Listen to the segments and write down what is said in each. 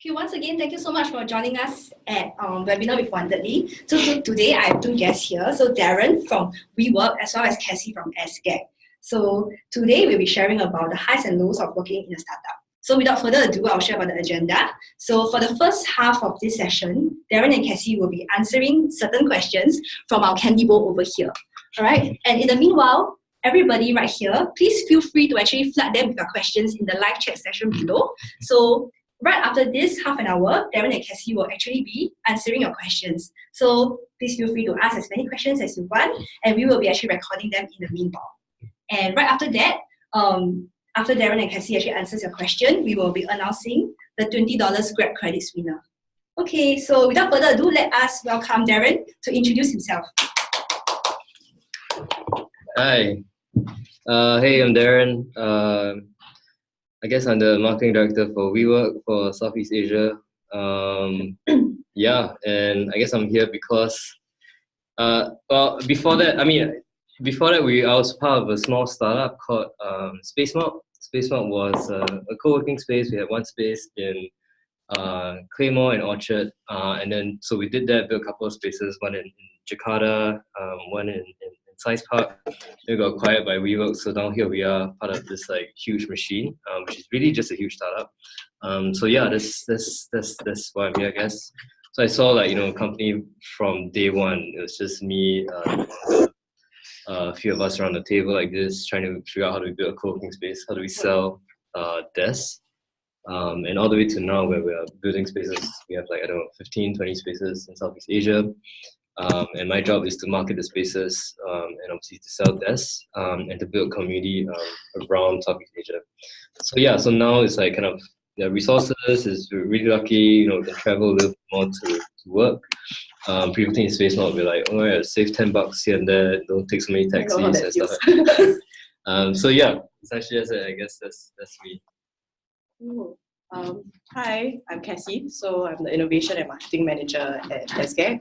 Okay, once again, thank you so much for joining us at webinar with Wonderly. So today I have two guests here. So Daren from WeWork as well as Cassie from SGAG. So today we'll be sharing about the highs and lows of working in a startup. So without further ado, I'll share about the agenda. So for the first half of this session, Daren and Cassie will be answering certain questions from our candy bowl over here. All right. And in the meanwhile, everybody right here, please feel free to actually flood them with your questions in the live chat session below. So right after this half an hour, Daren and Cassie will actually be answering your questions. So please feel free to ask as many questions as you want, and we will be actually recording them in the meanwhile. And right after that, after Daren and Cassie actually answers your question, we will be announcing the $20 Grab credits winner. Okay, so without further ado, let us welcome Daren to introduce himself. Hi. Hey, I'm Daren. I guess I'm the marketing director for WeWork for Southeast Asia. Yeah, and I guess I'm here because, well, before that, I was part of a small startup called SpaceMart. SpaceMart was a co-working space. We had one space in Claymore and Orchard, and then so we did that, built a couple of spaces, one in Jakarta, one in Science Park. We got acquired by WeWork, so down here we are part of this like huge machine, which is really just a huge startup. So yeah, that's why I'm here, I guess. So I saw a company from day one. It was just me, a few of us around the table like this, trying to figure out how do we build a co-working space, how do we sell desks, and all the way to now where we are building spaces. We have 15, 20 spaces in Southeast Asia. And my job is to market the spaces and obviously to sell desks and to build community around Southeast Asia. So yeah, so now it's kind of the resources is really lucky, we can travel a little more to work. Previously in SpaceMart, we're like, oh yeah, save $10 here and there, don't take so many taxis and stuff like that. So yeah, essentially I guess that's me. Ooh. Hi, I'm Cassie. So I'm the Innovation and Marketing Manager at SGAG.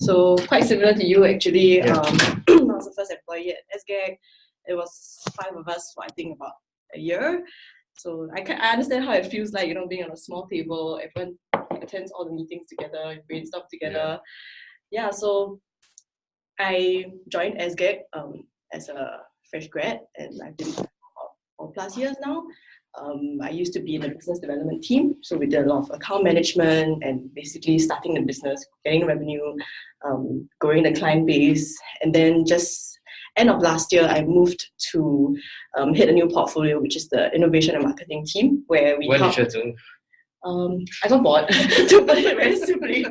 So quite similar to you actually. Yeah. I was the first employee at SGAG. It was 5 of us for I think about a year. So I understand how it feels like, being on a small table, everyone attends all the meetings together, brainstorm together. Yeah, so I joined SGAG as a fresh grad, and I've been for 4+ years now. I used to be in the business development team, so we did a lot of account management and basically starting the business, getting revenue, growing the client base, and then just end of last year, I moved to hit a new portfolio, which is the innovation and marketing team, where we When did you do? I got bored, to put it very simply.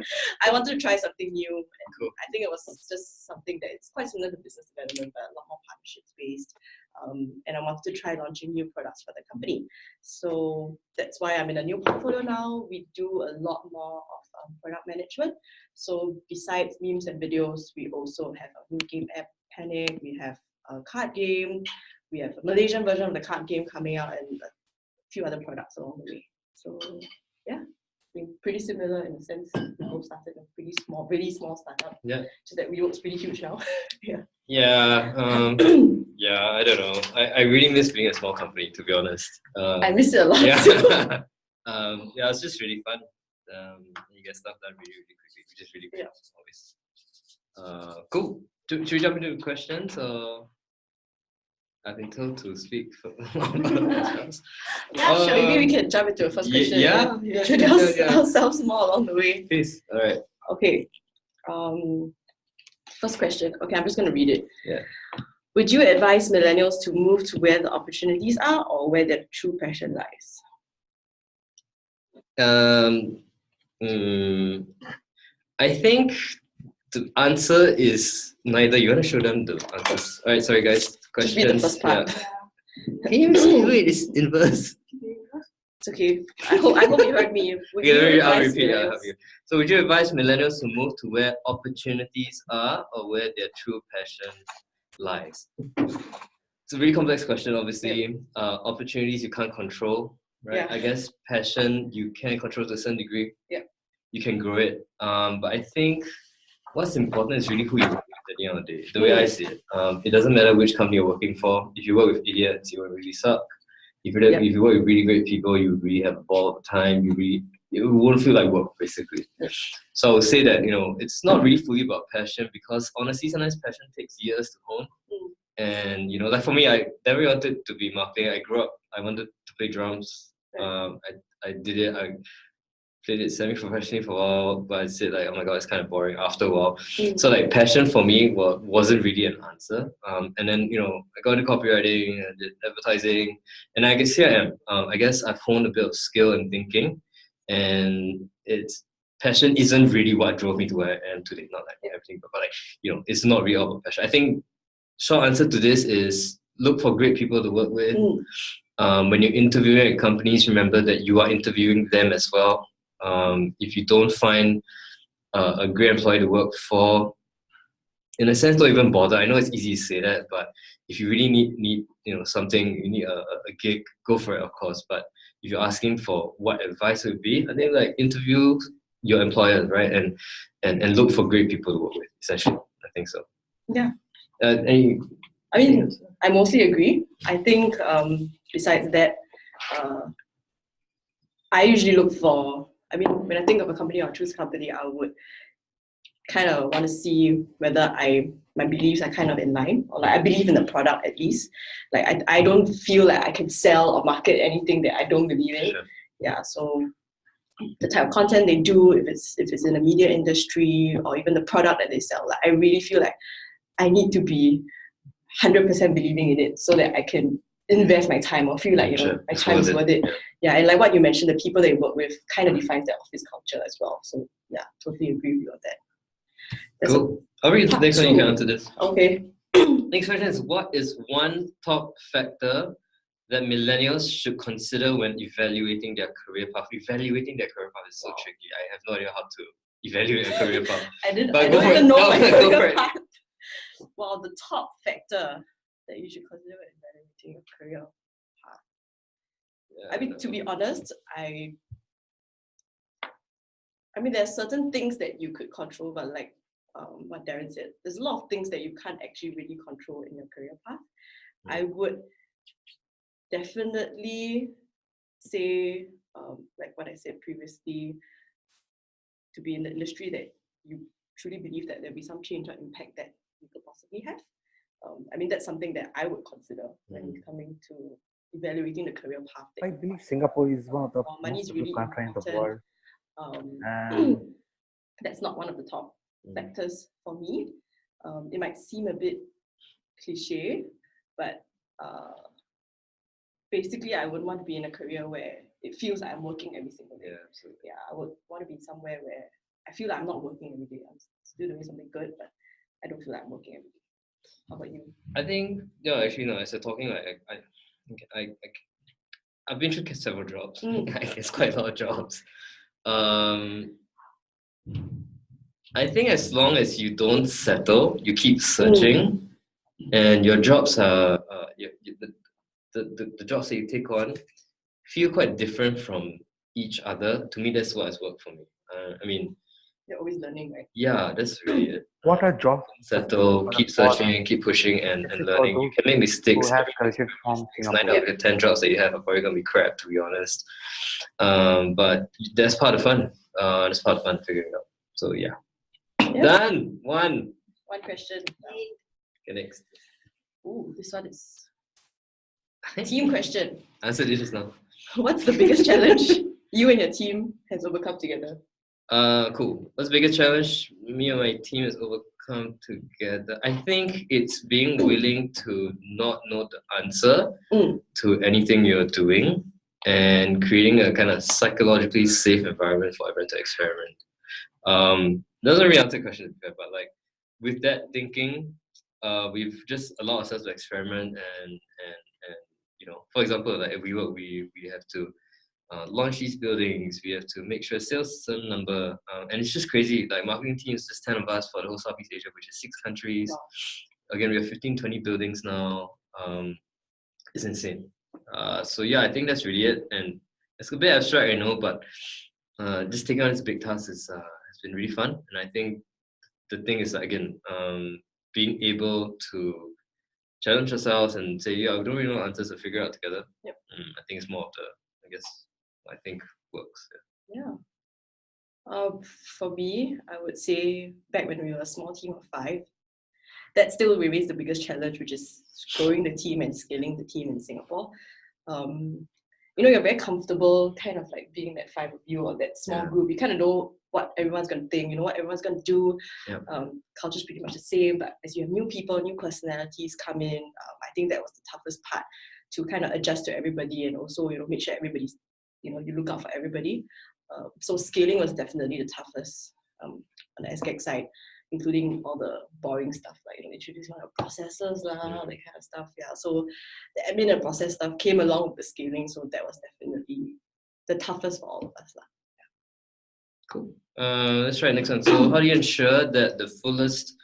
I wanted to try something new. And cool. I think it was just something that it's quite similar to business development, but a lot more partnerships based. And I wanted to try launching new products for the company. So that's why I'm in a new portfolio now. We do a lot more of product management. So besides memes and videos, we also have a new game app, Panic. We have a card game. We have a Malaysian version of the card game coming out, and a few other products along the way. So yeah, been pretty similar in the sense we both started a pretty small, really small startup. Yeah. Just that WeWork's pretty huge now. Yeah. Yeah. Yeah, I don't know. I really miss being a small company, to be honest. I miss it a lot. Yeah. Too. Yeah, it's just really fun. You get stuff done really, really quickly, which is really great always. Cool. Should we jump into questions or? I've been told to speak for ourselves. Yeah, sure. Maybe we can jump into the first question. Yeah. Introduce ourselves more along the way. Please. All right. Okay. First question. Okay, I'm just going to read it. Yeah. Would you advise millennials to move to where the opportunities are or where their true passion lies? I think the answer is neither. You want to show them the answers? All right, sorry guys. Questions. Just read the first part. Yeah. Can you do it? It's inverse. It's okay. I hope you heard me. I'll repeat. So would you advise millennials to move to where opportunities are or where their true passion lies? It's a really complex question, obviously. Yeah. Opportunities you can't control, right? Yeah. I guess passion you can control to a certain degree. Yeah. You can grow it. But I think what's important is really who you work with at the end of the day. The way I see it. It doesn't matter which company you're working for. If you work with idiots, you will really suck. If you work with really great people, you really have a ball of time. You really it won't feel like work, basically. So I would say that, it's not really fully about passion, because honestly, sometimes passion takes years to hone. And, like for me, I never wanted to be marketing. I grew up, I wanted to play drums. I did it. I played it semi-professionally for a while, but I said like, oh my god, it's kind of boring after a while. So like passion for me wasn't really an answer. And then I got into copywriting, I did advertising, and I guess here I am. I guess I've honed a bit of skill in thinking, and passion isn't really what drove me to where I am today. Not like everything, but like it's not really all about passion. I think short answer to this is look for great people to work with. When you're interviewing at companies, remember that you are interviewing them as well. If you don't find a great employee to work for, in a sense, don't even bother. I know it's easy to say that, but if you really need something, you need a gig, go for it, of course. But if you're asking for what advice would be, I think like interview your employers, right, and look for great people to work with. Essentially, I think so. Yeah. I mostly agree. I think besides that, I usually look for. When I think of a company or choose a company, I would kind of want to see whether my beliefs are kind of in line, or like I believe in the product at least. Like I don't feel like I can sell or market anything that I don't believe in. Sure. Yeah, so the type of content they do, if it's in the media industry or even the product that they sell, like I really feel like I need to be 100% believing in it so that I can invest my time or feel like my time is worth it. Yeah, and like what you mentioned, the people they work with kind of defines their office culture as well. So yeah, totally agree with you on that. Cool. I'll read the next one. You can answer this. Okay. Next question is, what is one top factor that millennials should consider when evaluating their career path? Evaluating their career path is so tricky. I have no idea how to evaluate a career path. I don't even know my career path. Well, the top factor that you should consider when evaluating a career path. Yeah, to be honest, there's certain things that you could control, but like what Daren said, there's a lot of things that you can't actually really control in your career path. I would definitely say, like what I said previously, to be in the industry that you truly believe that there'll be some change or impact that you could possibly have. That's something that I would consider when coming to evaluating the career path. I believe Singapore is one of the most really countries in the world. That's not one of the top factors for me. It might seem a bit cliche, but basically I would want to be in a career where it feels like I'm working every single day. Yeah, absolutely. Yeah, I would want to be somewhere where I feel like I'm not working every day. I'm still doing something good, but I don't feel like I'm working every day. How about you? I think, actually no, as you're talking, like I've been through several jobs. I guess quite a lot of jobs. I think as long as you don't settle, you keep searching, and your jobs are the jobs that you take on feel quite different from each other. To me, that's what has worked for me. You're always learning, right? Yeah, that's really it. What are jobs? Settle, keep searching, keep pushing, and learning. You can make mistakes. 9 out of 10 jobs that you have are probably gonna be crap, to be honest. But that's part of fun. That's part of fun figuring it out. So yeah. Yes. Done. One question. Okay, next. Ooh, this one is team question. Answer this just now. What's the biggest challenge you and your team has overcome together? Cool. What's the biggest challenge me and my team has overcome together? I think it's being willing to not know the answer to anything you're doing, and creating a kind of psychologically safe environment for everyone to experiment. Doesn't really answer the question, but like with that thinking, we've just allowed ourselves to experiment and for example, like at WeWork, we have to launch these buildings. We have to make sure sales a certain number, and it's just crazy. Like marketing teams, just 10 of us for the whole Southeast Asia, which is 6 countries. Wow. Again, we have 15-20 buildings now. It's insane. So yeah, I think that's really it. And it's a bit abstract, I know, but just taking on this big task has been really fun. And I think the thing is, again, being able to challenge yourselves and say, yeah, we don't really know answers to figure out together. Yep. I think it's more of the, I think works. Yeah. For me, I would say back when we were a small team of 5, that still remains the biggest challenge, which is growing the team and scaling the team in Singapore. You're very comfortable kind of like being that 5 of you or that small group. You kind of know what everyone's going to think, you know what everyone's going to do. Culture's pretty much the same, but as you have new people, new personalities come in, I think that was the toughest part, to kind of adjust to everybody and also, make sure everybody's, you look out for everybody. So scaling was definitely the toughest on the SGAG side, including all the boring stuff like introducing all the processes, that kind of stuff. Yeah, so the admin and process stuff came along with the scaling, so that was definitely the toughest for all of us. Cool. Let's try next one. So, how do you ensure that the fullest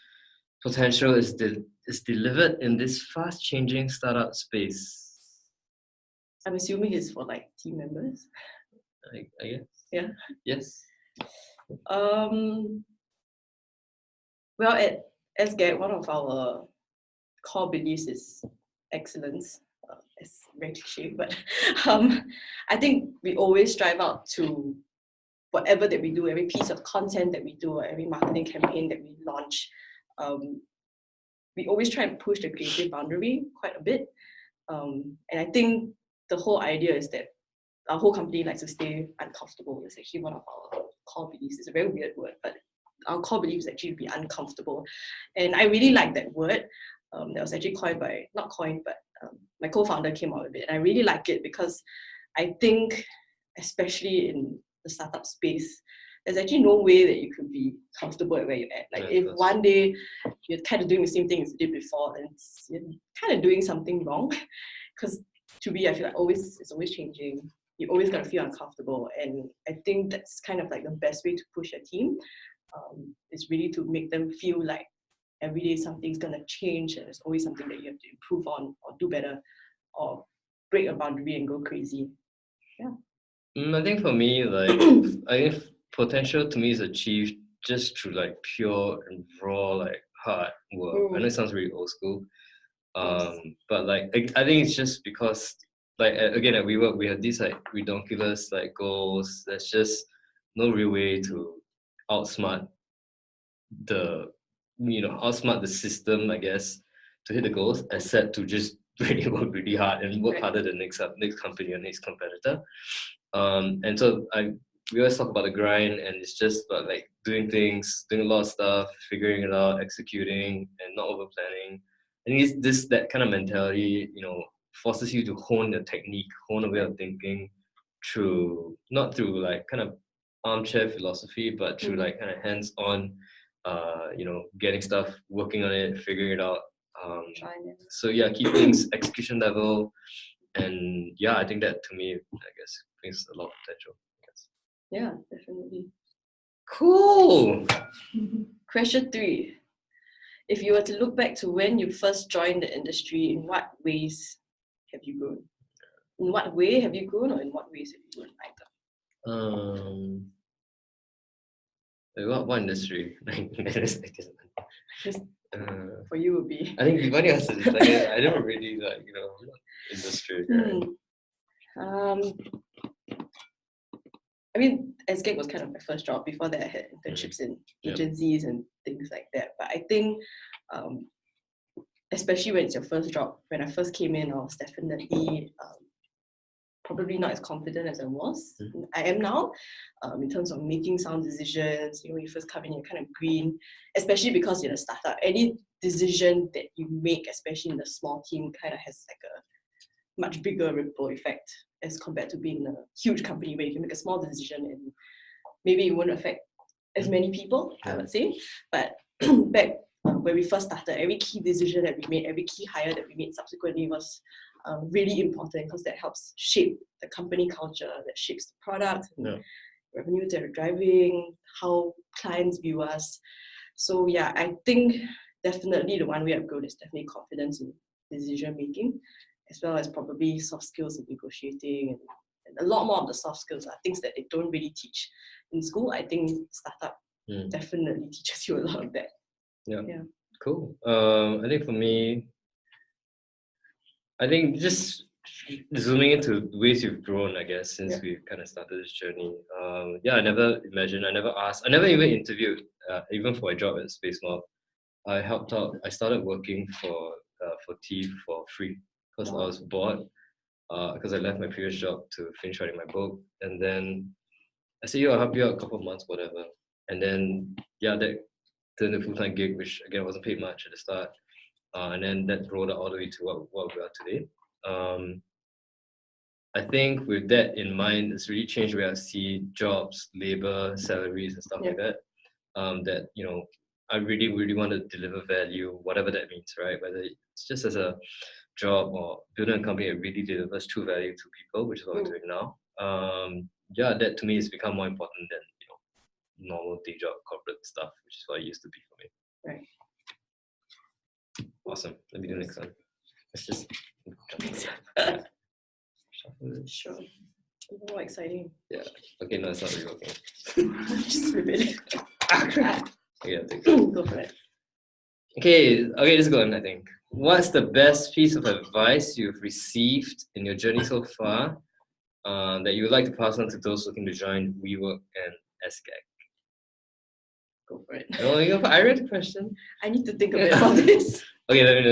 potential is delivered in this fast-changing startup space? I'm assuming it's for like team members. I guess. Yeah. Yes. Well, at SGAG, one of our core beliefs is excellence. It's very cliche, but I think we always strive out to whatever that we do, every piece of content that we do, or every marketing campaign that we launch. We always try and push the creative boundary quite a bit. And I think the whole idea is that our whole company likes to stay uncomfortable. It's actually one of our core beliefs. It's a very weird word, but our core belief is actually to be uncomfortable. And I really like that word. That was actually my co-founder came out with it. And I really like it because I think, especially in the startup space, there's actually no way that you could be comfortable at where you're at. Like if one day you're kind of doing the same thing as you did before, and you're kind of doing something wrong. Because to me, I feel like it's always changing. You always gotta feel uncomfortable. And I think that's kind of like the best way to push a team. Is really to make them feel like every day something's gonna change and there's always something that you have to improve on or do better or break a boundary and go crazy. Yeah. I think for me, I think potential to me is achieved just through like pure and raw hard work. I know it sounds really old school, but I think it's just because again at WeWork we have these redonkulous goals. There's just no real way to outsmart the system, I guess, to hit the goals, except to just really work really hard and work harder than next company or next competitor. And so we always talk about the grind, and it's just about doing a lot of stuff, figuring it out, executing, and not over planning. And that kind of mentality, forces you to hone the technique, hone a way of thinking not through kind of armchair philosophy, but through kind of hands-on, getting stuff, working on it, figuring it out. So yeah, keep things execution level, and yeah, I think that to me, I guess, brings a lot of potential. Yeah, definitely. Cool. Question 3. If you were to look back to when you first joined the industry, in what ways have you grown? In what way have you grown, or in what ways have you grown What industry? For you would be. I think the funny answer is I don't really industry. Right? I mean, SGAG was kind of my first job. Before that, I had internships in agencies and things like that. But I think, especially when it's your first job, when I first came in, I was definitely probably not as confident as I was. I am now, in terms of making sound decisions. When you first come in, you're kind of green, especially because you're a startup. Any decision that you make, especially in a small team, kind of has a much bigger ripple effect as compared to being in a huge company where you can make a small decision and maybe it won't affect as many people, I would say. But back when we first started, every key decision that we made, every key hire that we made subsequently was really important, because that helps shape the company culture, that shapes the product, and revenue that we're driving, how clients view us. So yeah, I think definitely the one way I've grown is definitely confidence in decision making, as well as probably soft skills in negotiating, and a lot more of the soft skills are things that they don't really teach in school. I think startup definitely teaches you a lot of that. Yeah. Cool. I think for me, I think just zooming into ways you've grown, I guess, since we've kind of started this journey. Yeah, I never imagined, I never asked, I never even interviewed, even for a job at Space Mob. I helped out. I started working for tea for free because I was bored. Because I left my previous job to finish writing my book, and then I said, "Yo, I'll help you out a couple of months, whatever." And then yeah, that turned into a full-time gig, which again wasn't paid much at the start, and then that rolled out all the way to what we are today. I think with that in mind, it's really changed the way I see jobs, labor, salaries, and stuff like that. That I really, really want to deliver value, whatever that means, right? Whether it's just as a job or building a company that really delivers true value to people, which is what we're doing now. Yeah, that to me has become more important than normal day job corporate stuff, which is what it used to be for me. Right. Awesome. Let me do the next one. Let's just Sure. Even more exciting. Yeah. Okay, no, it's not really working. Just flip it. Yeah, Go for it. Okay, this is good one, I think. What's the best piece of advice you've received in your journey so far that you would like to pass on to those looking to join WeWork and SGAG? Go for it. No, I read the question. I need to think a bit about this. Okay, let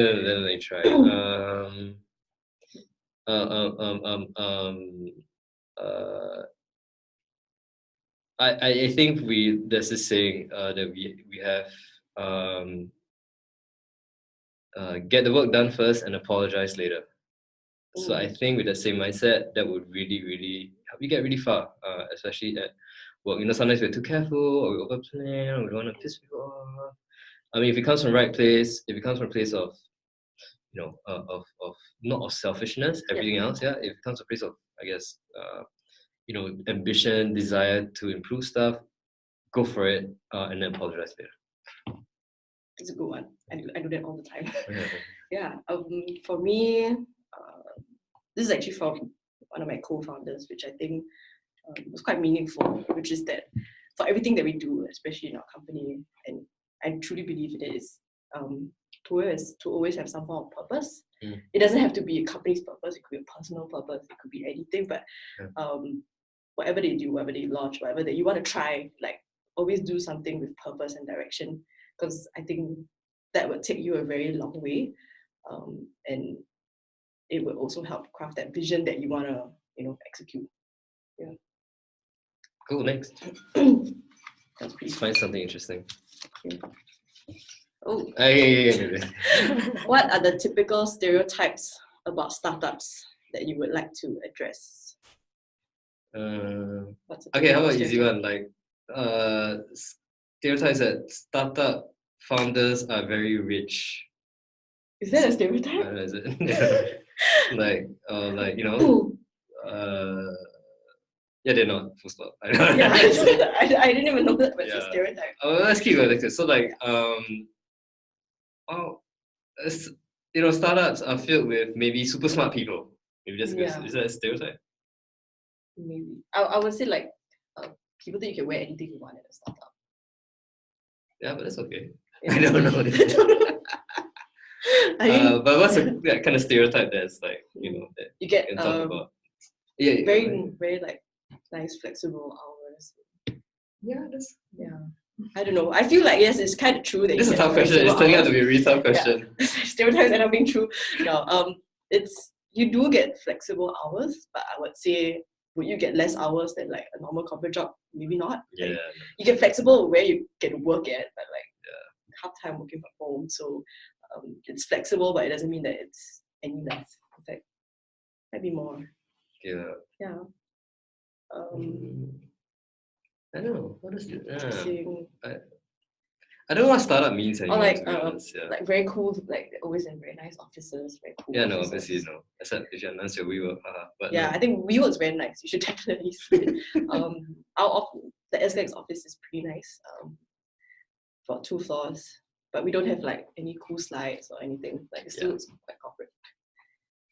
me try. I think there's this saying that we have get the work done first and apologize later. So I think with the same mindset, that would really, really help you get really far, especially at work. Sometimes we're too careful or we overplan or we want to piss people off. I mean, if it comes from the right place, if it comes from a place of, of not of selfishness, everything else, if it comes from a place of, I guess, ambition, desire to improve stuff, go for it, and then apologize later. It's a good one. I do that all the time. Yeah. For me, this is actually from one of my co-founders, which I think was quite meaningful, which is that for everything that we do, especially in our company, and I truly believe it is to always have some form of purpose. It doesn't have to be a company's purpose, it could be a personal purpose, it could be anything, but whatever they do, whatever they launch, whatever that you want to try, like always do something with purpose and direction, because I think that would take you a very long way, and it would also help craft that vision that you want to execute. Yeah. Cool. Next. Let's find something interesting. Yeah. Oh. Yeah. What are the typical stereotypes about startups that you would like to address? Okay, how about easy one? Like stereotypes that startup founders are very rich. Is that a stereotype? Is it? Yeah, they're not. Full stop. I didn't even know that was a stereotype. Let's keep it like this. So startups are filled with maybe super smart people. Maybe that's good. Is that a stereotype? Maybe. I would say people that you can wear anything you want in a startup. Yeah, but that's okay. Yeah. I don't know. But what's that kind of stereotype that's that you get can talk about? Very nice flexible hours. I don't know. I feel like yes, it's kind of true that this is a tough question. It's turning out to be a really tough question. Yeah. Stereotypes end up being true. No, you do get flexible hours, but I would say, would you get less hours than like a normal corporate job? Maybe not. Yeah. You get flexible where you get to work at, but half time working from home. So it's flexible, but it doesn't mean that it's any less. In fact, might be more. Yeah. Yeah. I don't know. What is it? I don't know what startup means anymore. Or like very cool, like always in very nice offices, very cool. Yeah, offices. No, obviously no. Except if you announce your WeWork. But yeah, no. I think WeWork's very nice. You should definitely see it. The SGAG's office is pretty nice. For 2 floors, but we don't have like any cool slides or anything. Like it still looks quite corporate.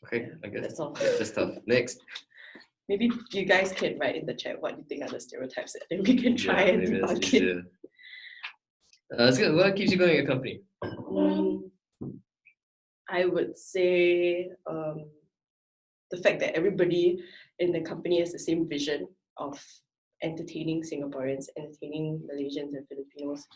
Okay, I guess that's all. That's tough. Next. Maybe you guys can write in the chat what you think are the stereotypes that we can try and debunk it. That's good. What keeps you going in your company? I would say the fact that everybody in the company has the same vision of entertaining Singaporeans, entertaining Malaysians and Filipinos.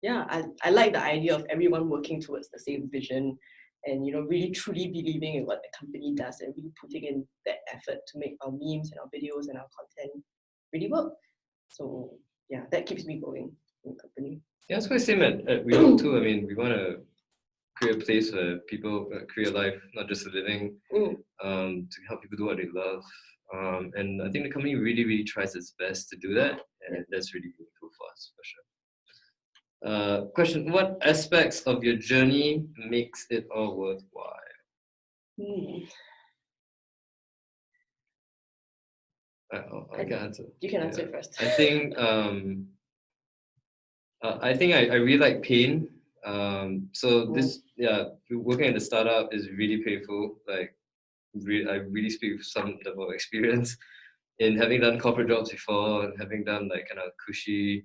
Yeah, I like the idea of everyone working towards the same vision and, you know, really truly believing in what the company does and really putting in that effort to make our memes and our videos and our content really work. So yeah, that keeps me going in the company. Yeah, it's quite the same at WeWork too. I mean, we want to create a place where people create a life, not just a living, to help people do what they love. And I think the company really, really tries its best to do that, and that's really meaningful for us, for sure. Question, what aspects of your journey makes it all worthwhile? I can answer. You can answer it first. I think I really like pain. Working at the startup is really painful. Like, I really speak with some level of experience in having done corporate jobs before and having done like kind of cushy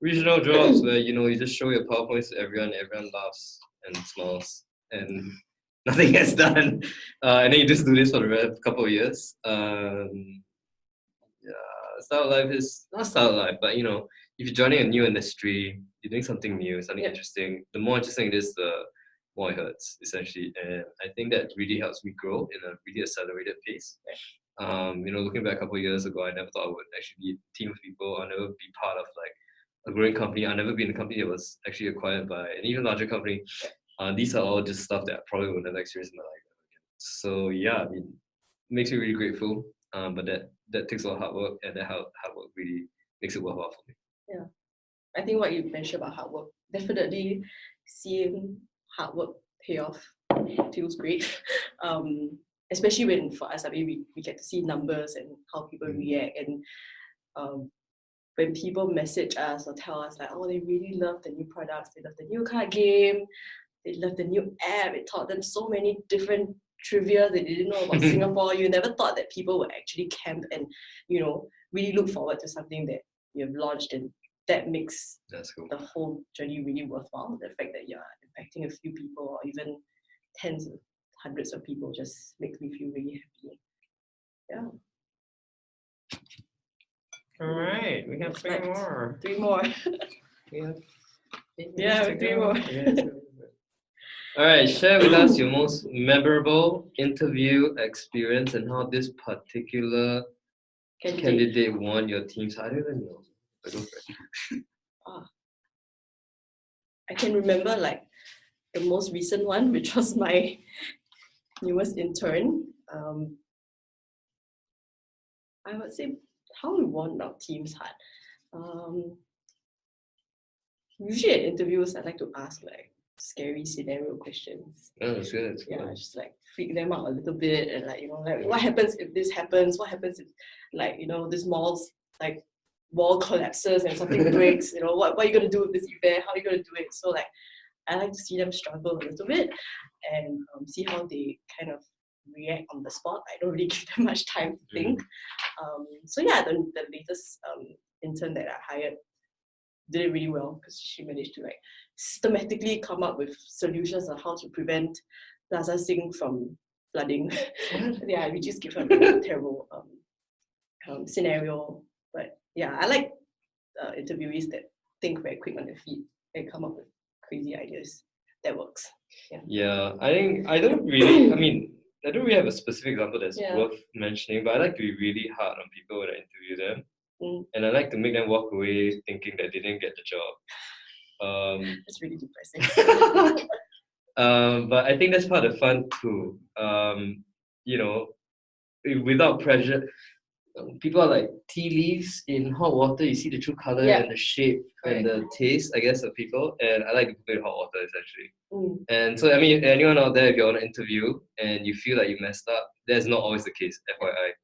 regional jobs where, you know, you just show your PowerPoints to everyone laughs and smiles and nothing gets done. And then you just do this for the couple of years. Startup life is not startup life, but, you know, if you're joining a new industry, you're doing something new, something interesting. The more interesting it is, the more it hurts, essentially. And I think that really helps me grow in a really accelerated pace. You know, looking back a couple of years ago, I never thought I would actually be a team of people. I'll never be part of like a growing company. I'll never be in a company that was actually acquired by an even larger company. These are all just stuff that I probably would never experience in my life again. So yeah, I mean, it makes me really grateful. But that takes a lot of hard work, and that hard work really makes it worthwhile for me. Yeah, I think what you mentioned about hard work, definitely seeing hard work pay off feels great. Especially when for us, I mean, we get to see numbers and how people react, and when people message us or tell us like, oh, they really love the new products, they love the new card game, they love the new app, it taught them so many different trivia they didn't know about Singapore. You never thought that people would actually camp and, you know, really look forward to something that you have launched, and that makes the whole journey really worthwhile. The fact that you're impacting a few people or even tens of hundreds of people just makes me feel really happy. Yeah. All right, we have three more. Three more. Three more. All right, share with us your most memorable interview experience and how this particular candidate won your team's. I don't even know. I can remember like the most recent one, which was my newest intern. I would say how we won our team's heart. Usually at interviews, I like to ask like scary scenario questions. Oh, that's good. Yeah, just like freak them out a little bit, and like, you know, like what happens if this happens? What happens if, like, you know, this mall's like wall collapses and something breaks? You know, what are you gonna do with this event? How are you gonna do it? So like, I like to see them struggle a little bit and see how they kind of react on the spot. I don't really give them much time to think. So yeah, the latest intern that I hired did it really well because she managed to like systematically come up with solutions on how to prevent Plaza Sing from flooding. Yeah, we just give her a terrible scenario. But yeah, I like interviewees that think very quick on their feet and come up with crazy ideas. That works. Yeah, I think I don't really have a specific example that's worth mentioning, but I like to be really hard on people when I interview them. And I like to make them walk away thinking that they didn't get the job. It's really depressing. But I think that's part of the fun too. You know, without pressure, people are like tea leaves in hot water. You see the true color and the shape and the taste, I guess, of people. And I like to put in hot water essentially. And so, I mean, anyone out there, if you're on an interview and you feel like you messed up, that's not always the case, FYI.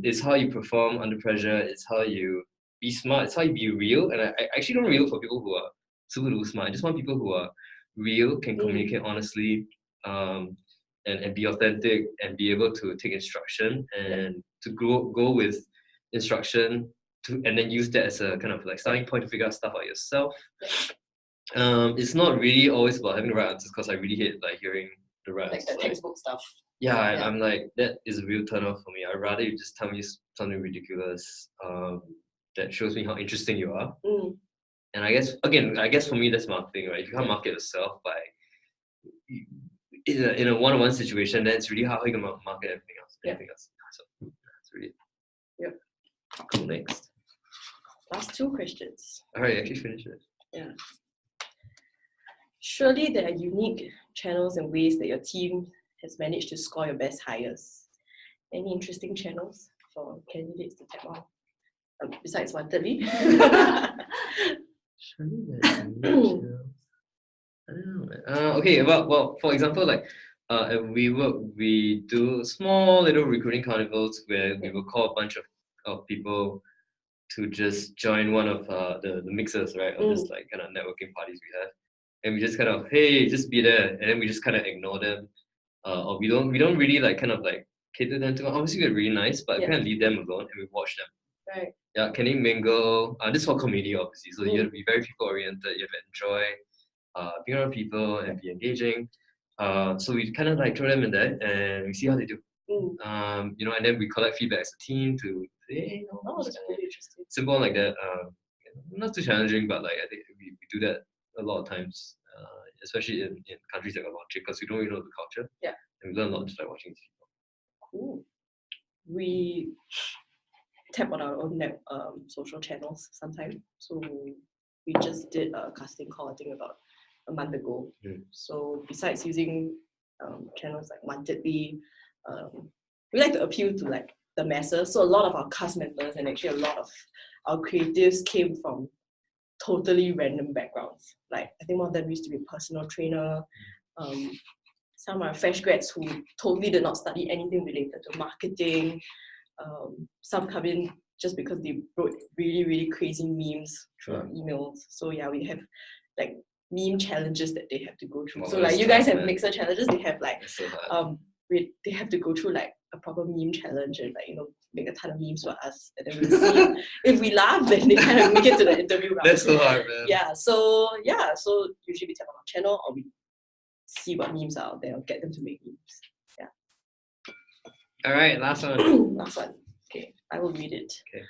It's how you perform under pressure. It's how you be smart. It's how you be real. And I actually don't really look for people who are super smart. I just want people who are real, can communicate honestly, and be authentic and be able to take instruction and to go with instruction and then use that as a kind of like starting point to figure out stuff out yourself. It's not really always about having the right answers, because I really hate like hearing the right like answers. the textbook stuff. I'm like, that is a real turn off for me. I'd rather you just tell me something ridiculous that shows me how interesting you are. And I guess for me that's marketing, right? If you can't market yourself by in a one-on-one situation, then it's really hard you can market everything else. So that's really cool. Next. Last 2 questions. All right, actually finish it. Yeah. Surely there are unique channels and ways that your team has managed to score your best hires. Any interesting channels for candidates to tap on? Besides Wantedly. Surely there's unique channels. I don't know, man. Okay, well, for example, like at WeWork, we do small little recruiting carnivals where we will call a bunch of people to just join one of the mixers, right? Or just like kind of networking parties we have. And we just kind of, hey, just be there. And then we just kind of ignore them. Or we don't really like kind of like cater them to them. Obviously we're really nice, but kind of leave them alone and we watch them. Right. Yeah, can they mingle? This is for comedy, obviously. So you have to be very people oriented, you have to enjoy being around people and be engaging. So we kind of like throw them in there and we see how they do. And then we collect feedback as a team to say, that's really interesting. Simple like that. Not too challenging, but like I think we do that a lot of times, especially in countries like launching, because we don't really know the culture. Yeah. And we learn a lot just by watching these people. Cool. We tap on our own social channels sometimes. So we just did a casting call, I think about a month ago. So besides using channels like Wantedly, we like to appeal to like the masses. So a lot of our cast members and actually a lot of our creatives came from totally random backgrounds. Like I think one of them used to be a personal trainer. Some are fresh grads who totally did not study anything related to marketing. Some come in just because they wrote really, really crazy memes through our emails. So yeah, we have like meme challenges that they have to go through. So like you guys have mixer challenges, they have like they have to go through like a proper meme challenge and like make a ton of memes for us, and then we'll see if we laugh, then they kind of make it to the interview round. That's so hard, man. So usually we tap on our channel or we see what memes are out there or get them to make memes. All right, last one. Last one. Okay, I will read it. Okay.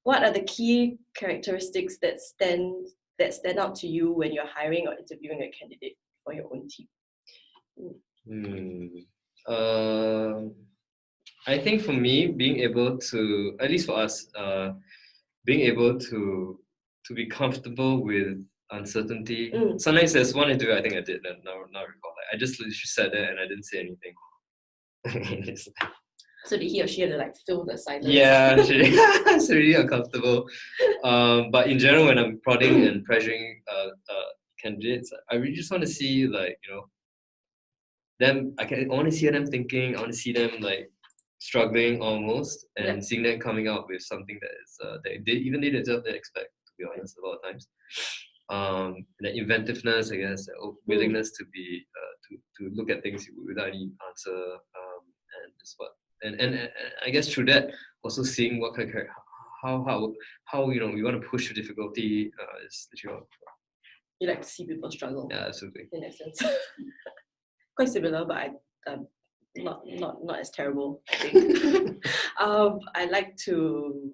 What are the key characteristics that stand out to you when you're hiring or interviewing a candidate for your own team? I think for me, being able to, at least for us, being able to be comfortable with uncertainty. Sometimes there's one interview I think I did, not recall. Like, I just literally sat there and I didn't say anything. So did he or she have to like fill the silence? Yeah, it's really uncomfortable. But in general, when I'm prodding and pressuring candidates, I really just want to see like them. I want to see them thinking. I want to see them like struggling almost, and seeing them coming out with something that is they deserve to expect. To be honest, a lot of times. The inventiveness, I guess, willingness to be to look at things without any answer, and just what. And I guess through that, also seeing what kind of how we want to push the difficulty is literally. You like to see people struggle. Yeah, absolutely. In that sense, quite similar, but not as terrible. I think. I like to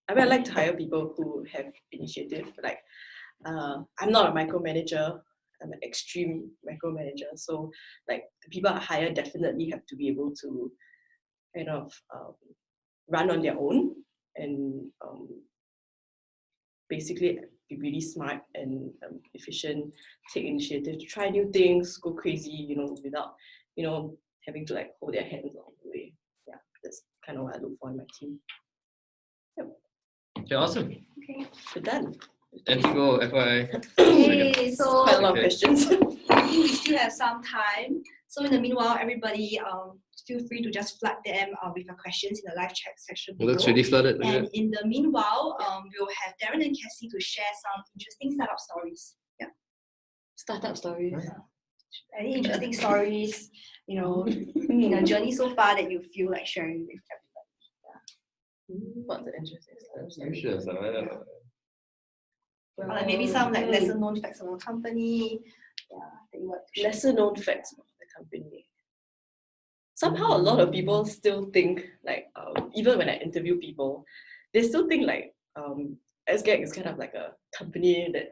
hire people who have initiative. Like, I'm not a micromanager. I'm an extreme micromanager. So, like, the people I hire definitely have to be able to kind of run on their own and basically be really smart and efficient, take initiative to try new things, go crazy, without, having to like hold their hands along the way. Yeah, that's kind of what I look for in my team. Yep. Okay, awesome. Okay. We're done. Thank you, Goh, FYI. Okay, so Quite a lot of questions. I think we still have some time. So in the meanwhile, everybody feel free to just flood them with your questions in the live chat section below. Looks really flooded. And in the meanwhile, we'll have Daren and Cassie to share some interesting startup stories. Yeah. Startup stories. Any interesting stories, in a journey so far that you feel like sharing with everybody. Yeah. What's the interesting startup You should have I don't know. Or like maybe some like lesser known facts about the company. Yeah, that you want to share. Lesser known facts about the company. somehow a lot of people still think like, even when I interview people, they still think like SGAG is kind of like a company that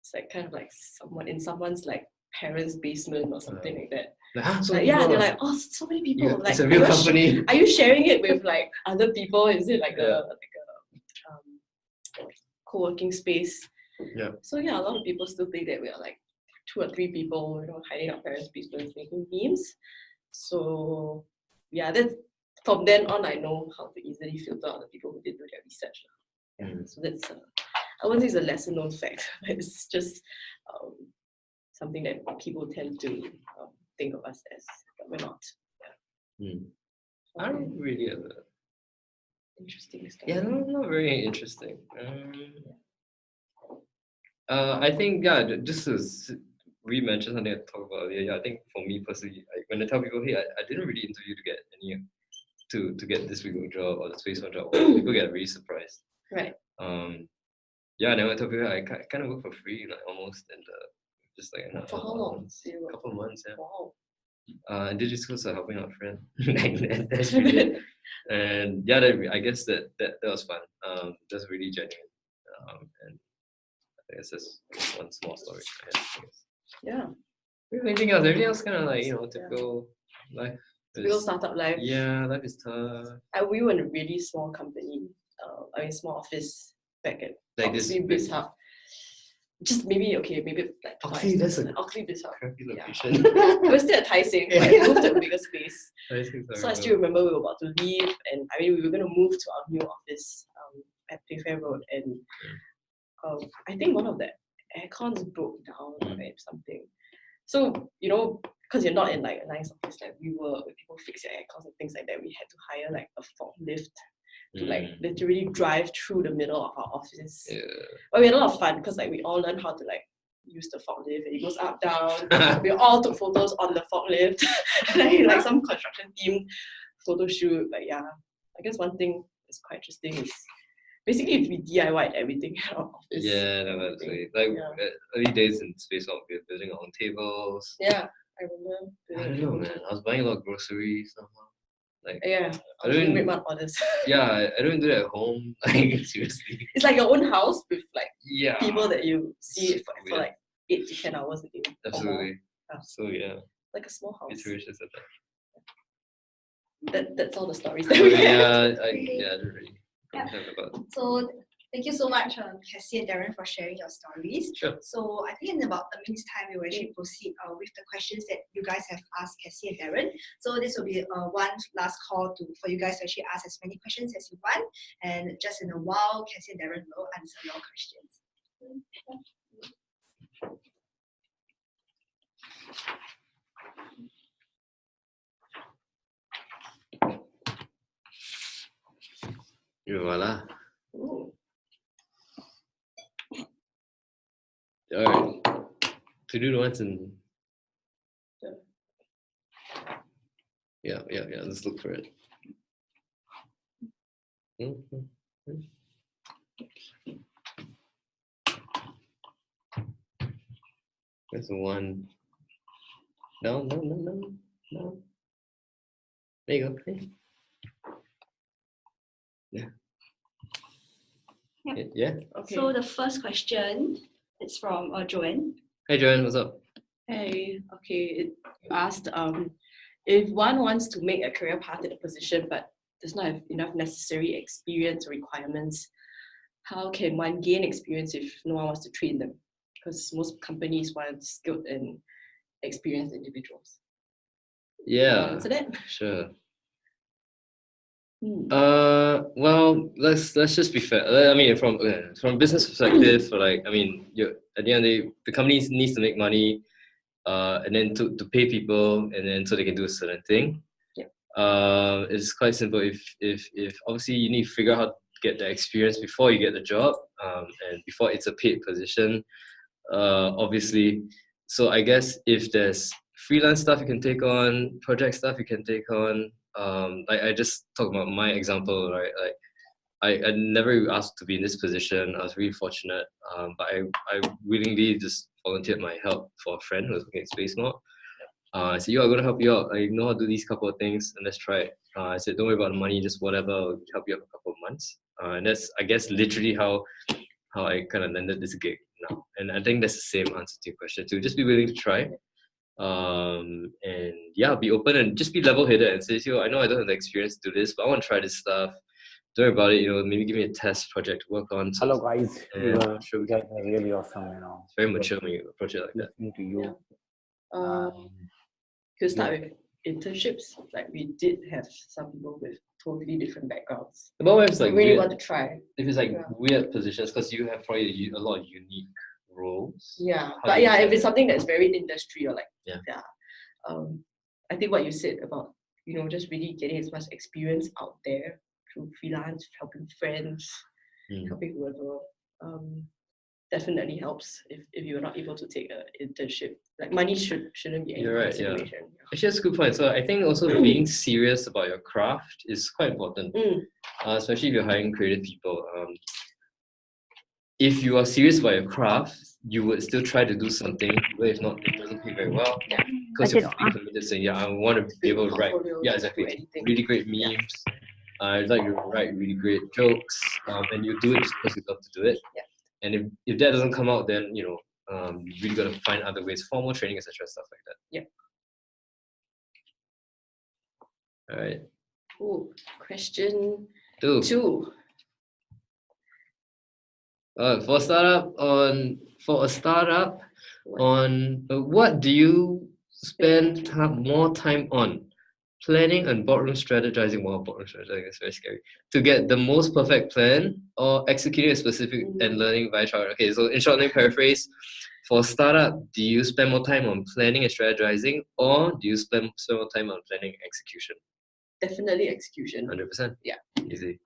it's like kind of like someone in someone's like parents' basement or something like that. So yeah, they're like, oh, so many people. Yeah, like, it's a real company. Are you sharing it with like other people? Is it like a co-working space? Yeah. So yeah, a lot of people still think that we are like 2 or 3 people, hiding our parents' basements making memes. So yeah, that's from then on I know how to easily filter out the people who did do their research. Yeah. So that's I wouldn't say it's a lesser known fact, but it's just something that people tend to think of us as, but we're not. Yeah. I don't really have interesting story. Yeah, no, not very interesting. I think just as we mentioned something I talked about earlier. I think for me personally, when I tell people, hey, I didn't really interview to get any to get this WeWork job or the SpaceOne job, people get really surprised. Right. Yeah, and then I tell people I kind of work for free, like almost, and just like for how long? A couple of months, yeah. Wow. And digital schools are helping out a friend. That's really it. And yeah, I guess that was fun. That's really genuine. And I think it's just one small story. I guess. Yeah. Anything else? Everything else kind of like typical life. Typical startup life. Yeah, life is tough. We were in a really small company. Small office back at like Oxley Biz Hub. Just maybe like Oxley, that's a Oxley Biz Hub. crappy location. We're still at Tai Seng, but we moved to a bigger space. So I still remember we were about to leave, and we were going to move to our new office at Playfair Road, and I think one of the aircons broke down or something. So because you're not in like a nice office like WeWork, where people fix your aircons and things like that, we had to hire like a forklift to like literally drive through the middle of our office. Yeah. But we had a lot of fun because like we all learned how to like use the forklift, and it goes up, down. We all took photos on the forklift, like some construction themed photo shoot. But yeah, I guess one thing that's quite interesting is basically we DIY'd everything in our office. Yeah, no, that's right. Like early days in SpaceOne, we were building our own tables. Yeah, I remember. I don't know, man. I was buying a lot of groceries somehow. Like, I don't Red Mart orders. Yeah, I don't do that at home. Like seriously. It's like your own house with like people that you see for like 8 to 10 hours a day. Absolutely. So yeah. Like a small house. It's vicious at that. That's all the stories that we have. I don't really. Yeah. So thank you so much, Cassie and Daren, for sharing your stories. Sure. So I think in about a minute's time, we will actually proceed with the questions that you guys have asked Cassie and Daren. So this will be one last call for you guys to actually ask as many questions as you want. And just in a while, Cassie and Daren will answer your questions. Voila. All right. To do the ones and yeah. Let's look for it. There's one. No. There you go. Yeah. Okay. So the first question is from Joanne. Hey Joanne, what's up? Hey, okay. You asked if one wants to make a career path in a position but does not have enough necessary experience or requirements, how can one gain experience if no one wants to train them? Because most companies want skilled and experienced individuals. Yeah. Answer that? Sure. Well, let's just be fair. I mean, from a business perspective, at the end of the day, the company needs to make money, and then to pay people, and then so they can do a certain thing. Yeah. It's quite simple. If obviously you need to figure out how to get the experience before you get the job, and before it's a paid position, obviously. So I guess if there's freelance stuff you can take on, project stuff you can take on. I just talk about my example, right? Like I never asked to be in this position. I was really fortunate, but I willingly just volunteered my help for a friend who was working at SpaceOne. I said, yo, I'm gonna help you out. I know how to do these couple of things, and let's try it. I said, don't worry about the money, just whatever, I'll help you out for a couple of months. And that's, I guess, literally how I kind of landed this gig now. And I think that's the same answer to your question too. Just be willing to try. And yeah, be open and just be level-headed and say, yo, I know I don't have the experience to do this, but I want to try this stuff. Don't worry about it, maybe give me a test project to work on. Hello guys, you Sure, guys are really awesome, it's very mature when you approach it like that. listening to you. Could start with internships. Like we did have some people with totally different backgrounds. But if it's like really weird, want to try. if it's like weird positions, because you have probably a lot of unique roles. Yeah, How but do you yeah, do if it's that? something that's very industry or like Yeah. I think what you said about just really getting as much experience out there through freelance, helping friends, helping whoever, definitely helps if you're not able to take an internship. Like money shouldn't be any You're right, consideration. Actually, that's a good point. So I think also being serious about your craft is quite important, especially if you're hiring creative people. If you are serious about your craft, you would still try to do something, even if not, it doesn't pay very well. Because you're fully committed saying, yeah, I want to be able to write. Yeah, exactly. Really great memes. I like to write really great jokes, and you do it just because you love to do it. Yeah. And if that doesn't come out, then you really got to find other ways, formal training, etc., stuff like that. Yeah. All right. Ooh, question 2. 2. For a startup, what do you spend more time on? Planning and boardroom strategizing. Wow, boardroom strategizing is very scary. To get the most perfect plan, or executing a specific and learning via trial. Okay, so in short, let me paraphrase. For startup, do you spend more time on planning and strategizing, or do you spend more time on planning and execution? Definitely execution. 100%. Yeah. Easy.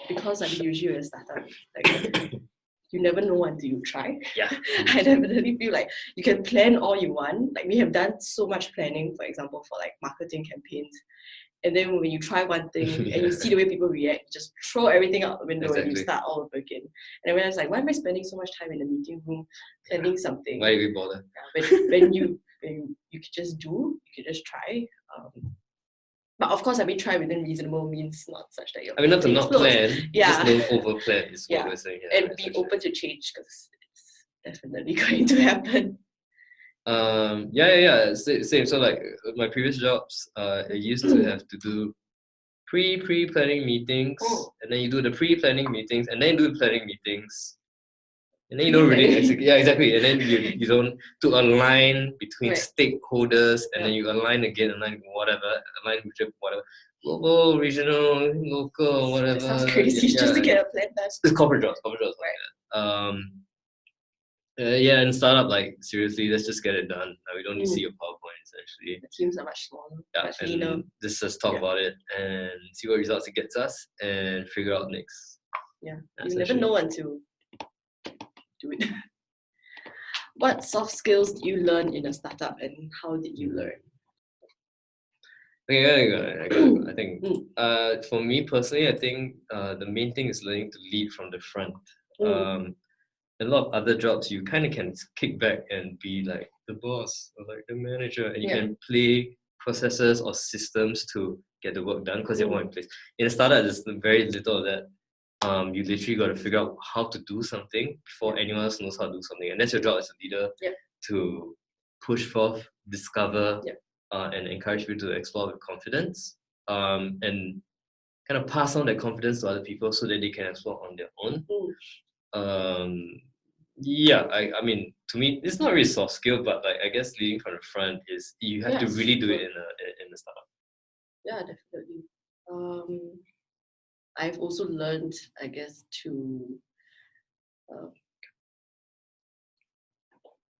Because I'm usually a startup, like you never know until you try. Yeah. I definitely feel like you can plan all you want. Like we have done so much planning, for example, for like marketing campaigns. And then when you try one thing and you see the way people react, you just throw everything out the window and you start all over again. And when I was like, why am I spending so much time in the meeting room planning something? Why do we bother? When you could just do, you could just try. But of course, try within reasonable means, not such that you're. Not to not plan, just don't over plan is what we're saying here. And be open to change because it's definitely going to happen. Same. So like my previous jobs, I used to have to do pre-planning meetings, and then you do the pre-planning meetings, and then you do the planning meetings. And then you don't really execute. Yeah, exactly. And then you don't to align between stakeholders, and then you align again, align with whatever, global, regional, local, whatever. That sounds crazy. Just to get a plan done. It's corporate jobs like that. In startup, like seriously, let's just get it done. We don't need to see your PowerPoints actually. The teams are much smaller, much leaner. Just talk about it and see what results it gets us, and figure out next. Yeah, you never know until do it. What soft skills did you learn in a startup, and how did you learn? Okay, I got it. I think for me personally, I think the main thing is learning to lead from the front. A lot of other jobs, you kind of can kick back and be like the boss or like the manager, and you can play processes or systems to get the work done because you're all in place. In a startup, there's very little of that. You literally got to figure out how to do something before anyone else knows how to do something, and that's your job as a leader to push forth, discover, and encourage people to explore with confidence, and kind of pass on that confidence to other people so that they can explore on their own. I mean, to me, it's not really a soft skill, but like I guess leading from the front is you have to really do it in a startup. Yeah, definitely. I've also learned, I guess, to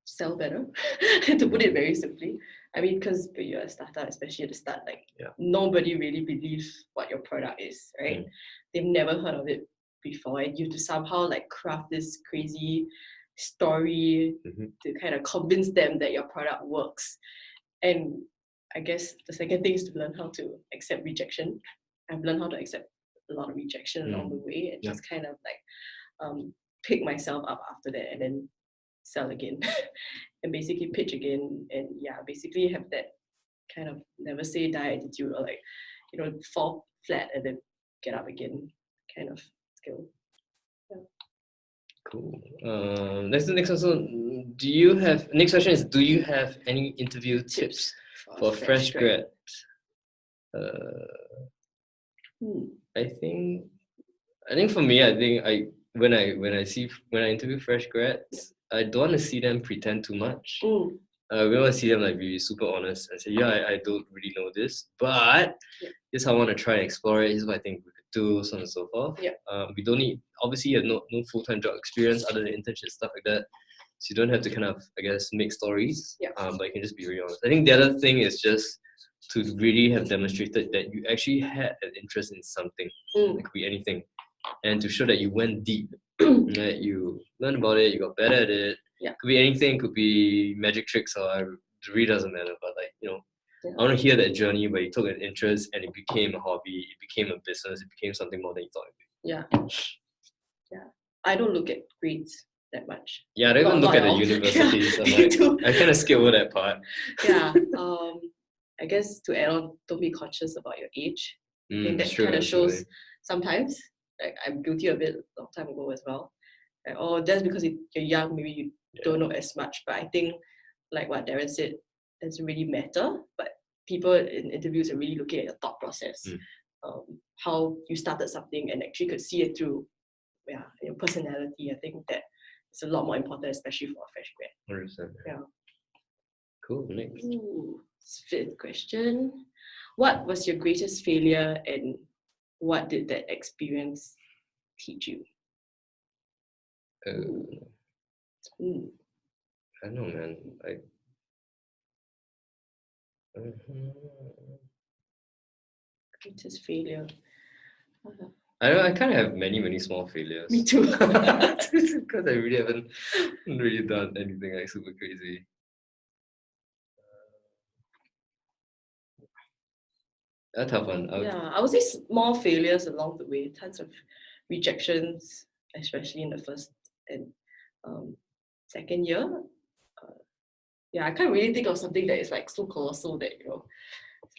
sell better, to put it very simply. I mean, because when you're a startup, especially at the start, nobody really believes what your product is, right? They've never heard of it before, and you have to somehow like craft this crazy story to kind of convince them that your product works. And I guess the second thing is to learn how to accept rejection. I've learned how to accept a lot of rejection along the way, and just kind of like pick myself up after that and then sell again. and basically pitch again, and basically have that kind of never say die attitude, or like, fall flat and then get up again kind of skill. Cool. Next question. Next question is, do you have any interview tips for fresh grad? I think for me, when I interview fresh grads, I don't want to see them pretend too much. We want to see them like be super honest and say, I don't really know this, but this is how I want to try and explore it. This is what I think we could do, so on and so forth. We don't need, obviously you have no full-time job experience other than internship, stuff like that. So you don't have to kind of, I guess, make stories, but you can just be really honest. I think the other thing is just to really have demonstrated that you actually had an interest in something. It could be anything. And to show that you went deep, that you learned about it, you got better at it. Could be anything, could be magic tricks, or it really doesn't matter. But like, I want to hear that journey where you took an interest and it became a hobby, it became a business, it became something more than you thought it would be. I don't look at grades that much. I don't even look at the universities. I kind of skip over that part. I guess to add on, don't be conscious about your age. I think that True, kind of shows absolutely. Sometimes. Like, I'm guilty of it a long time ago as well. Like, that's because you're young, maybe you don't know as much. But I think, like what Daren said, it doesn't really matter. But people in interviews are really looking at your thought process, how you started something and actually could see it through your personality. I think that it's a lot more important, especially for a fresh grad. 100%. Cool, next. Fifth question. What was your greatest failure and what did that experience teach you? I don't know, man. Greatest failure. I kind of have many small failures. Me too. Because I really haven't really done anything like super crazy. A tough one. I would say small failures along the way. Tons of rejections, especially in the first and second year. I can't really think of something that is like so colossal that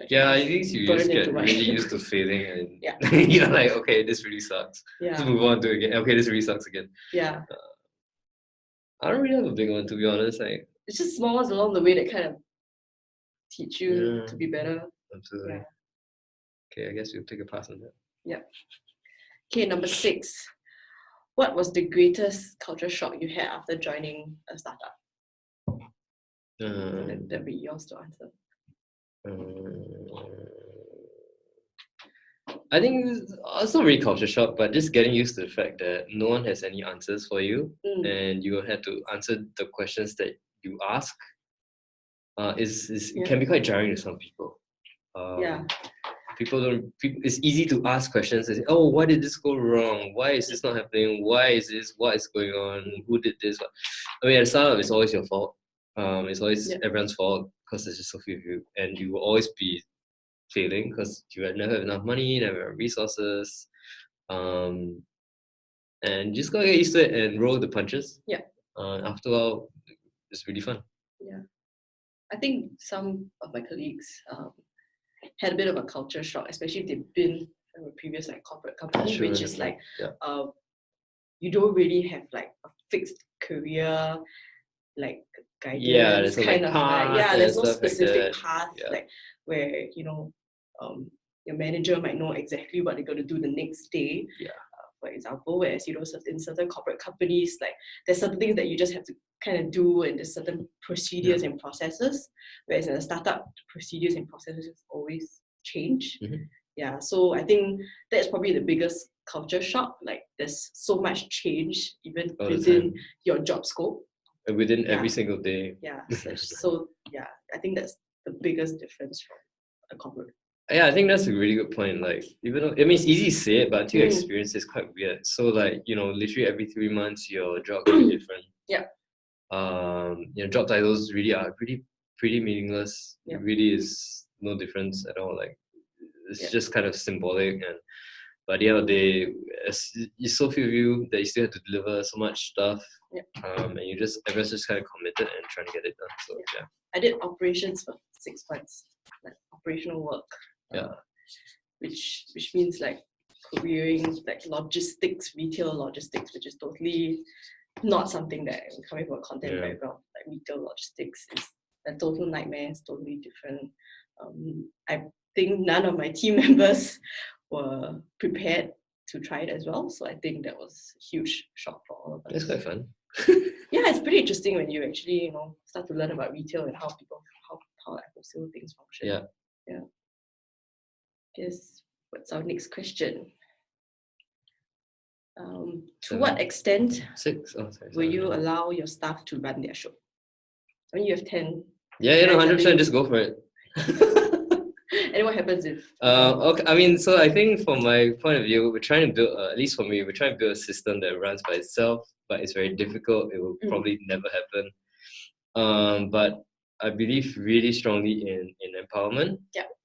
like, I think you just get really used to failing, and you're like, okay, this really sucks. Let's move on to it again. Okay, this really sucks again. I don't really have a big one, to be honest. It's just small ones along the way that kind of teach you to be better. Absolutely. Okay, I guess we'll take a pass on that. Okay, number 6. What was the greatest culture shock you had after joining a startup? That'd be yours to answer. I think it's also really culture shock, but just getting used to the fact that no one has any answers for you, and you have to answer the questions that you ask. It can be quite jarring to some people. It's easy to ask questions and say, why did this go wrong? Why is this not happening? Why is this? What is going on? Who did this? I mean, at the startup, it's always your fault. It's always everyone's fault because there's just so few of you, and you will always be failing because you never have enough money, never have resources, and just gotta get used to it and roll the punches. After a while, it's really fun. I think some of my colleagues had a bit of a culture shock, especially if they've been from a previous corporate company, which is you don't really have a fixed career guidance, kind of there's no specific path where your manager might know exactly what they're going to do the next day. For example, whereas in certain corporate companies, there's certain things that you just have to kind of do, and there's certain procedures and processes. Whereas in a startup, procedures and processes always change. So I think that's probably the biggest culture shock. There's so much change even within your job scope. Within every single day. So I think that's the biggest difference from a corporate. I think that's a really good point. Even though it's easy to say it, but until you experience it's quite weird. So literally every 3 months your job will be different. Job titles really are pretty meaningless. It really is no difference at all. It's just kind of symbolic, and But at the end of the day, you so few of you that you still have to deliver so much stuff. And everyone's just kind of committed and trying to get it done. So yeah. I did operations for 6 months, like operational work. Which means like careering, like logistics, retail logistics, which is totally not something that I'm coming from a content background. Like retail logistics is a total nightmare. It's totally different. I think none of my team members were prepared to try it as well. So I think that was a huge shock for all of us. It's quite fun. Yeah, it's pretty interesting when you actually, start to learn about retail and how like wholesale things function. Yeah. Guess what's our next question? To what extent 6? Oh, sorry, will you allow your staff to run their show? I mean, you have 10. Yeah, 100%. Just go for it. And what happens if? Okay, I mean, so I think from my point of view, we're trying to build, at least for me, we're trying to build a system that runs by itself, but it's very difficult. It will probably never happen. But I believe really strongly in empowerment.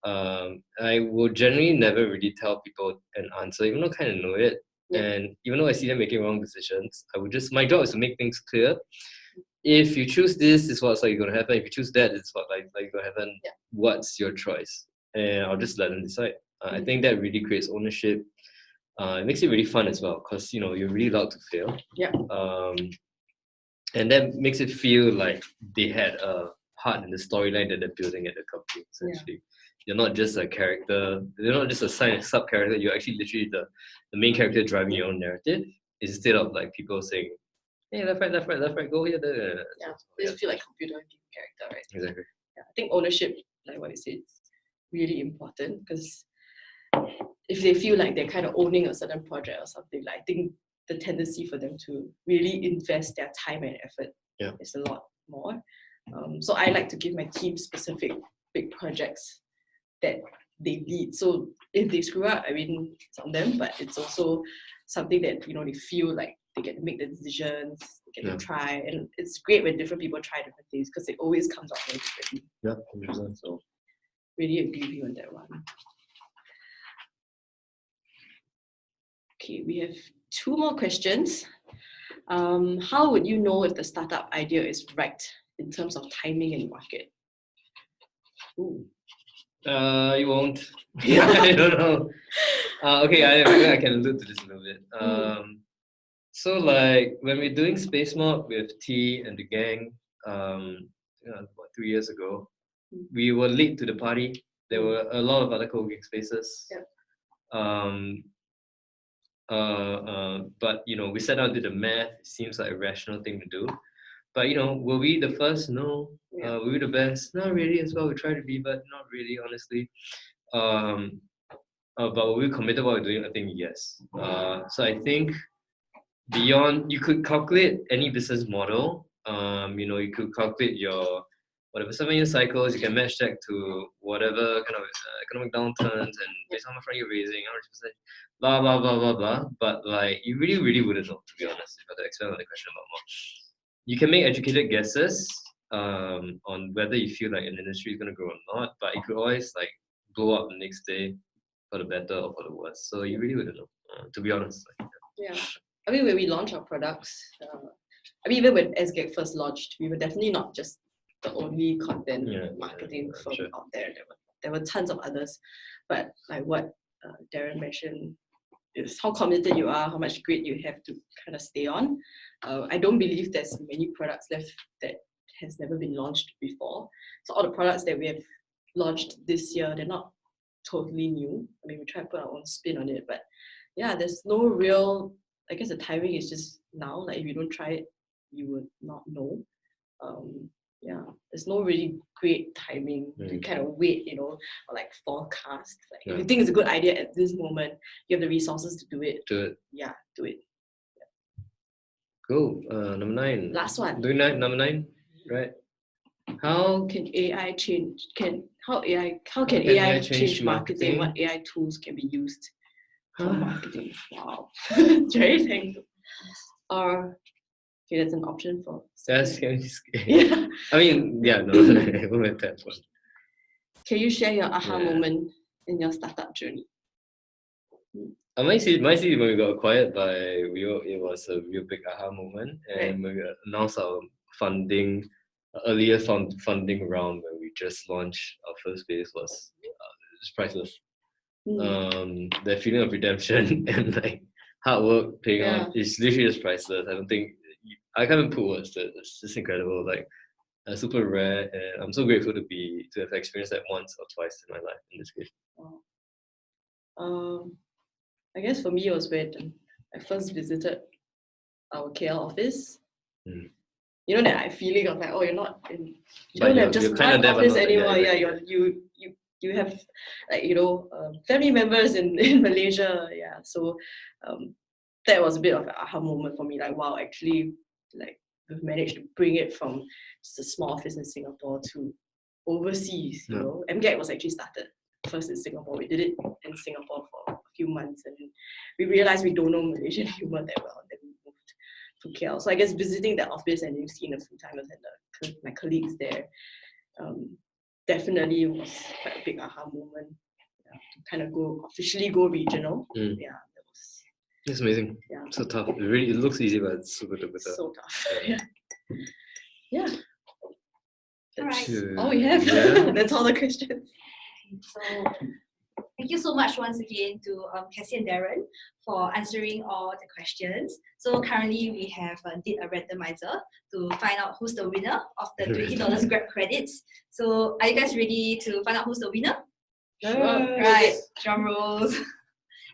I will generally never really tell people an answer, even though I kind of know it. And even though I see them making wrong decisions, my job is to make things clear. If you choose this is what's like going to happen. If you choose that, it's what like going to happen. What's your choice? And I'll just let them decide. I think that really creates ownership. It makes it really fun as well because you're really allowed to fail. And that makes it feel like they had a part in the storyline that they're building at the company. Essentially, you're not just a character. You're not just a sub character. You're actually literally the main character driving your own narrative instead of like people saying, "Hey, left, right, go here." There. They just feel like computer game character, right? Exactly. I think ownership, like what you said, is really important because if they feel like they're kind of owning a certain project or something, like I think the tendency for them to really invest their time and effort is a lot more. So I like to give my team specific big projects that they lead. So if they screw up, I mean, it's on them, but it's also something that they feel like they get to make the decisions, they get to try, and it's great when different people try different things because it always comes out very differently. Yeah, 100%. So really agree with you on that one. Okay, we have 2 more questions. How would you know if the startup idea is right in terms of timing and market? Ooh. You won't. I don't know. Okay, I can allude to this a little bit. So like when we're doing Space Mob with T and the gang, about 3 years ago, we were late to the party. There were a lot of other co-working spaces. But we set out to do the math. It seems like a rational thing to do. But were we the first? No. Were we the best? Not really as well. We tried to be, but not really, honestly. But were we committed to what we're doing? I think yes. So I think beyond, you could calculate any business model. You could calculate your whatever 7-year cycles. You can match that to whatever kind of economic downturns and based on how much money you're raising, how much percent, blah blah blah blah blah. But like you really wouldn't know, to be honest. If I had to expand on the question about more, you can make educated guesses on whether you feel like an industry is going to grow or not. But it could always like blow up the next day for the better or for the worse. So you really wouldn't know, to be honest. I mean, when we launch our products, even when SGAG first launched, we were definitely not just the only content marketing firm out there. There were tons of others. But like what Daren mentioned is how committed you are, how much grit you have to kind of stay on. I don't believe there's many products left that has never been launched before. So all the products that we have launched this year, they're not totally new. I mean, we try to put our own spin on it, but there's no real, I guess the timing is just now. Like if you don't try it, you would not know. There's no really great timing to kind of wait, or like forecast. Like if you think it's a good idea at this moment, you have the resources to do it. Do it. Cool. Number 9. Last one. Doing number 9, right? How can AI change? How can AI change marketing? What AI tools can be used for marketing? Wow, very technical. Or okay, that's an option for. That's scary. I mean, no, I won't have that one. Can you share your aha moment in your startup journey? My city, when we got acquired by WeWork, it was a real big aha moment. And when we announced our funding, earlier funding round, when we just launched our first phase, was priceless. The feeling of redemption and like hard work paying off is literally just priceless. I don't think I can't even put words to it. It's just incredible, like super rare, and I'm so grateful to have experienced that once or twice in my life in this case. I guess for me it was when I first visited our KL office. You know that feeling of like, oh, you don't have just one office anymore. Yeah, you have like family members in Malaysia. Yeah, so that was a bit of an aha moment for me. Like, wow, actually, like we've managed to bring it from just a small office in Singapore to overseas. You know, MGAG was actually started first in Singapore. We did it in Singapore for a few months, and we realized we don't know Malaysian humor that well. Then we moved to KL. So I guess visiting that office and seeing the full-timers and my colleagues there definitely was quite a big aha moment. Yeah, to kind of officially go regional. Yeah, that was. It's amazing. Yeah, so tough. It looks easy, but it's super tough. So tough. Yeah. All right. Oh, we have. Yeah. That's all the questions. So thank you so much once again to Cassie and Daren for answering all the questions. So currently we have did a randomizer to find out who's the winner of the $20 Grab credits. So are you guys ready to find out who's the winner? Sure. Right, drum rolls.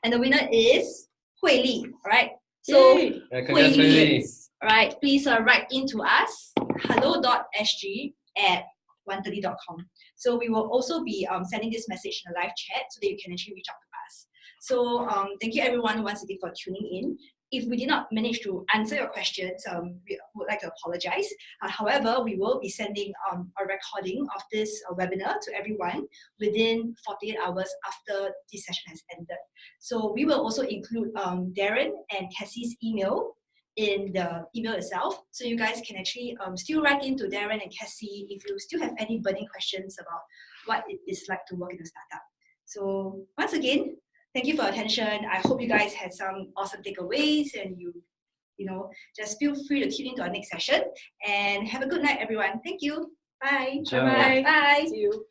And the winner is Hui Li, right? So Hui Li, right, please write in to us, hello.sg@130.com. So we will also be sending this message in a live chat so that you can actually reach out to us. So thank you everyone once again for tuning in. If we did not manage to answer your questions, we would like to apologize. However, we will be sending a recording of this webinar to everyone within 48 hours after this session has ended. So we will also include Daren and Cassie's email in the email itself, so you guys can actually still write into Daren and Cassie if you still have any burning questions about what it is like to work in a startup. So once again, thank you for your attention. I hope you guys had some awesome takeaways, and you just feel free to tune into our next session. And have a good night, everyone. Thank you. Bye. Bye. Bye. See you.